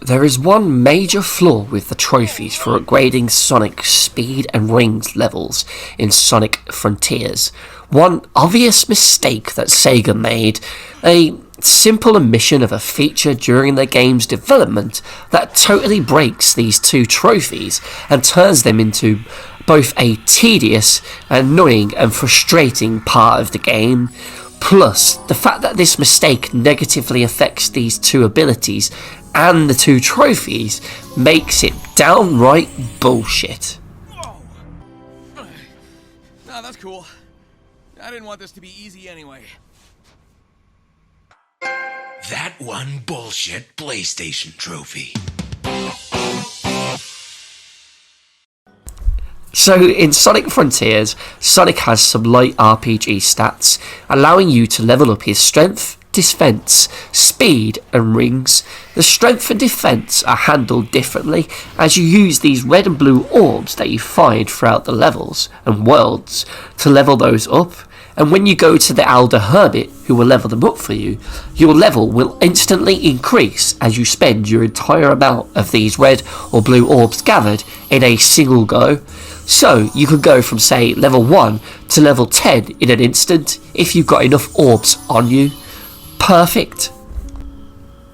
There is one major flaw with the trophies for upgrading Sonic's speed and rings levels in Sonic Frontiers. One obvious mistake that Sega made, a simple omission of a feature during the game's development that totally breaks these two trophies and turns them into both a tedious, annoying and frustrating part of the game. Plus, the fact that this mistake negatively affects these two abilities and the two trophies makes it downright bullshit. Nah, that's cool. I didn't want this to be easy anyway. That one bullshit PlayStation trophy. So in Sonic Frontiers, Sonic has some light RPG stats, allowing you to level up his strength, defense, speed and rings. The strength and defense are handled differently as you use these red and blue orbs that you find throughout the levels and worlds to level those up. And when you go to the Elder Hermit, who will level them up for you, your level will instantly increase as you spend your entire amount of these red or blue orbs gathered in a single go. So you could go from, say, level 1 to level 10 in an instant if you've got enough orbs on you. Perfect.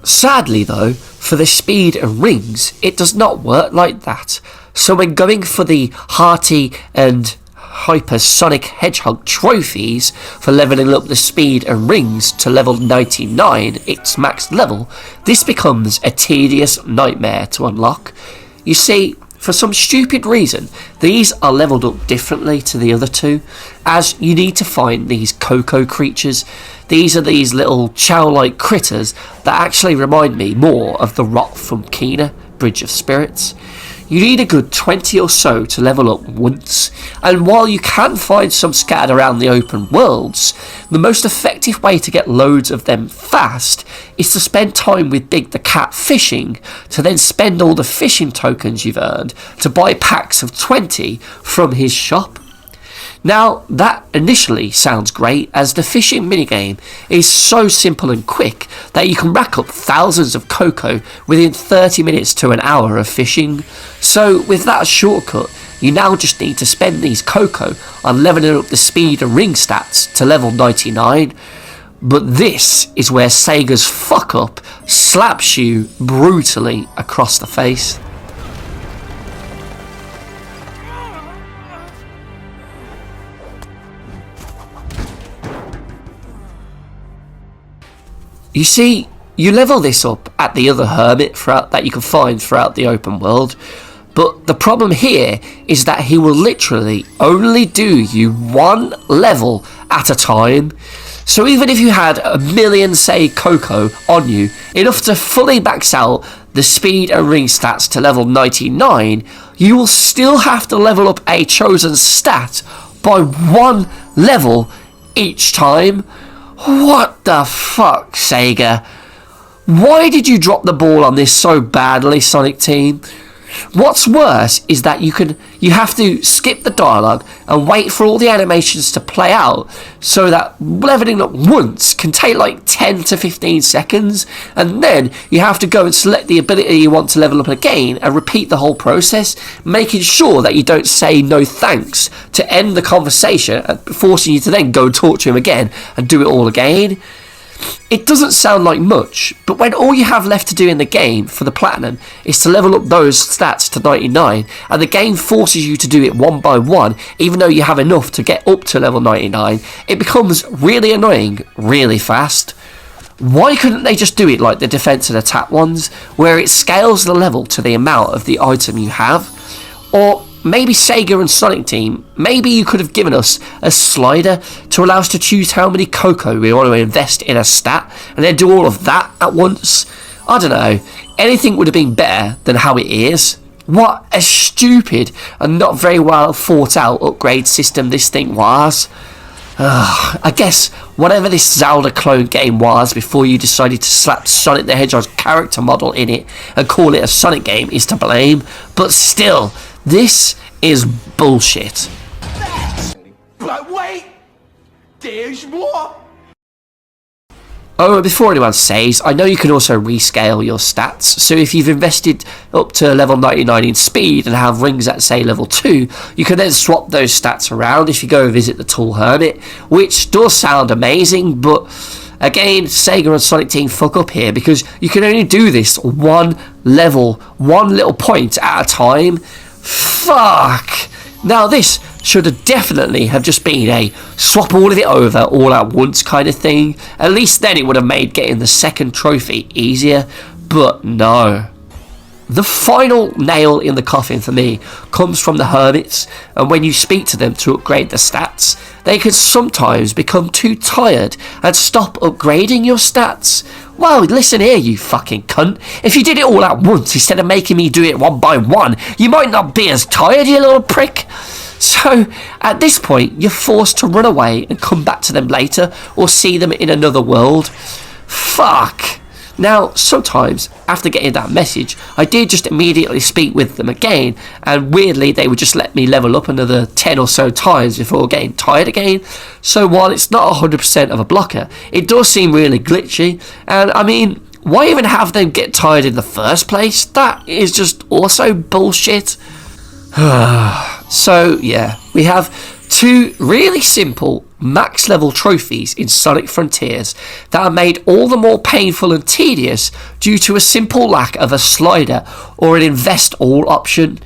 Sadly though, for the speed and rings, it does not work like that. So when going for the HEARTY and HYPERSONIC HEDGEHOG trophies for leveling up the speed and rings to level 99, its max level, this becomes a tedious nightmare to unlock. You see, for some stupid reason, these are leveled up differently to the other two, as you need to find these Coco creatures. These are these little chow-like critters that actually remind me more of the Rot from Kena, Bridge of Spirits. You need a good 20 or so to level up once, and while you can find some scattered around the open worlds, the most effective way to get loads of them fast is to spend time with Big the Cat fishing, to then spend all the fishing tokens you've earned to buy packs of 20 from his shop. Now, that initially sounds great, as the fishing minigame is so simple and quick that you can rack up thousands of Coco within 30 minutes to an hour of fishing. So with that shortcut, you now just need to spend these Coco on leveling up the speed and ring stats to level 99. But this is where Sega's fuck up slaps you brutally across the face. You see, you level this up at the other Hermit that you can find throughout the open world, but the problem here is that he will literally only do you one level at a time. So even if you had a million, say, Coco on you, enough to fully max out the speed and ring stats to level 99, you will still have to level up a chosen stat by one level each time. What the fuck, Sega? Why did you drop the ball on this so badly, Sonic Team? What's worse is that you have to skip the dialogue and wait for all the animations to play out, so that leveling up once can take like 10 to 15 seconds, and then you have to go and select the ability you want to level up again and repeat the whole process, making sure that you don't say no thanks to end the conversation, forcing you to then go and talk to him again and do it all again. It doesn't sound like much, but when all you have left to do in the game for the platinum is to level up those stats to 99, and the game forces you to do it one by one, even though you have enough to get up to level 99, it becomes really annoying really fast. Why couldn't they just do it like the defense and attack ones, where it scales the level to the amount of the item you have? Or maybe Sega and Sonic Team, maybe you could have given us a slider to allow us to choose how many Coco we want to invest in a stat, and then do all of that at once. I don't know, anything would have been better than how it is. What a stupid and not very well thought out upgrade system this thing was. I guess whatever this Zelda clone game was before you decided to slap Sonic the Hedgehog's character model in it and call it a Sonic game is to blame, but still, this is bullshit. But wait! There's more! Oh, and before anyone says, I know you can also rescale your stats, so if you've invested up to level 99 in speed and have rings at, say, level 2, you can then swap those stats around if you go visit the tool Hermit, which does sound amazing, but again, Sega and Sonic Team fuck up here, because you can only do this one little point at a time. Fuck! Now this should have definitely have just been a swap all of it over all at once kind of thing. At least then it would have made getting the second trophy easier, but no. The final nail in the coffin for me comes from the hermits, and when you speak to them to upgrade the stats, they can sometimes become too tired and stop upgrading your stats. Well, listen here, you fucking cunt. If you did it all at once instead of making me do it one by one, you might not be as tired, you little prick. So, at this point, you're forced to run away and come back to them later, or see them in another world. Fuck. Now, sometimes, after getting that message, I did just immediately speak with them again, and weirdly, they would just let me level up another 10 or so times before getting tired again. So while it's not 100% of a blocker, it does seem really glitchy, and I mean, why even have them get tired in the first place? That is just also bullshit. So, yeah, we have 2 really simple max level trophies in Sonic Frontiers that are made all the more painful and tedious due to a simple lack of a slider or an invest all option.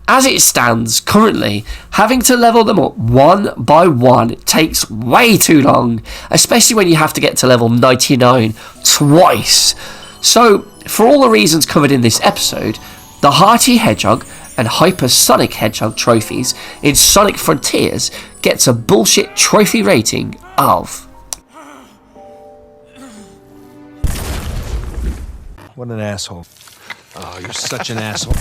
As it stands currently, having to level them up one by one takes way too long, especially when you have to get to level 99 twice. So, for all the reasons covered in this episode, the HEARTY Hedgehog and HYPERSONIC Hedgehog trophies in Sonic Frontiers gets a bullshit trophy rating of... What an asshole. Oh, you're such an asshole.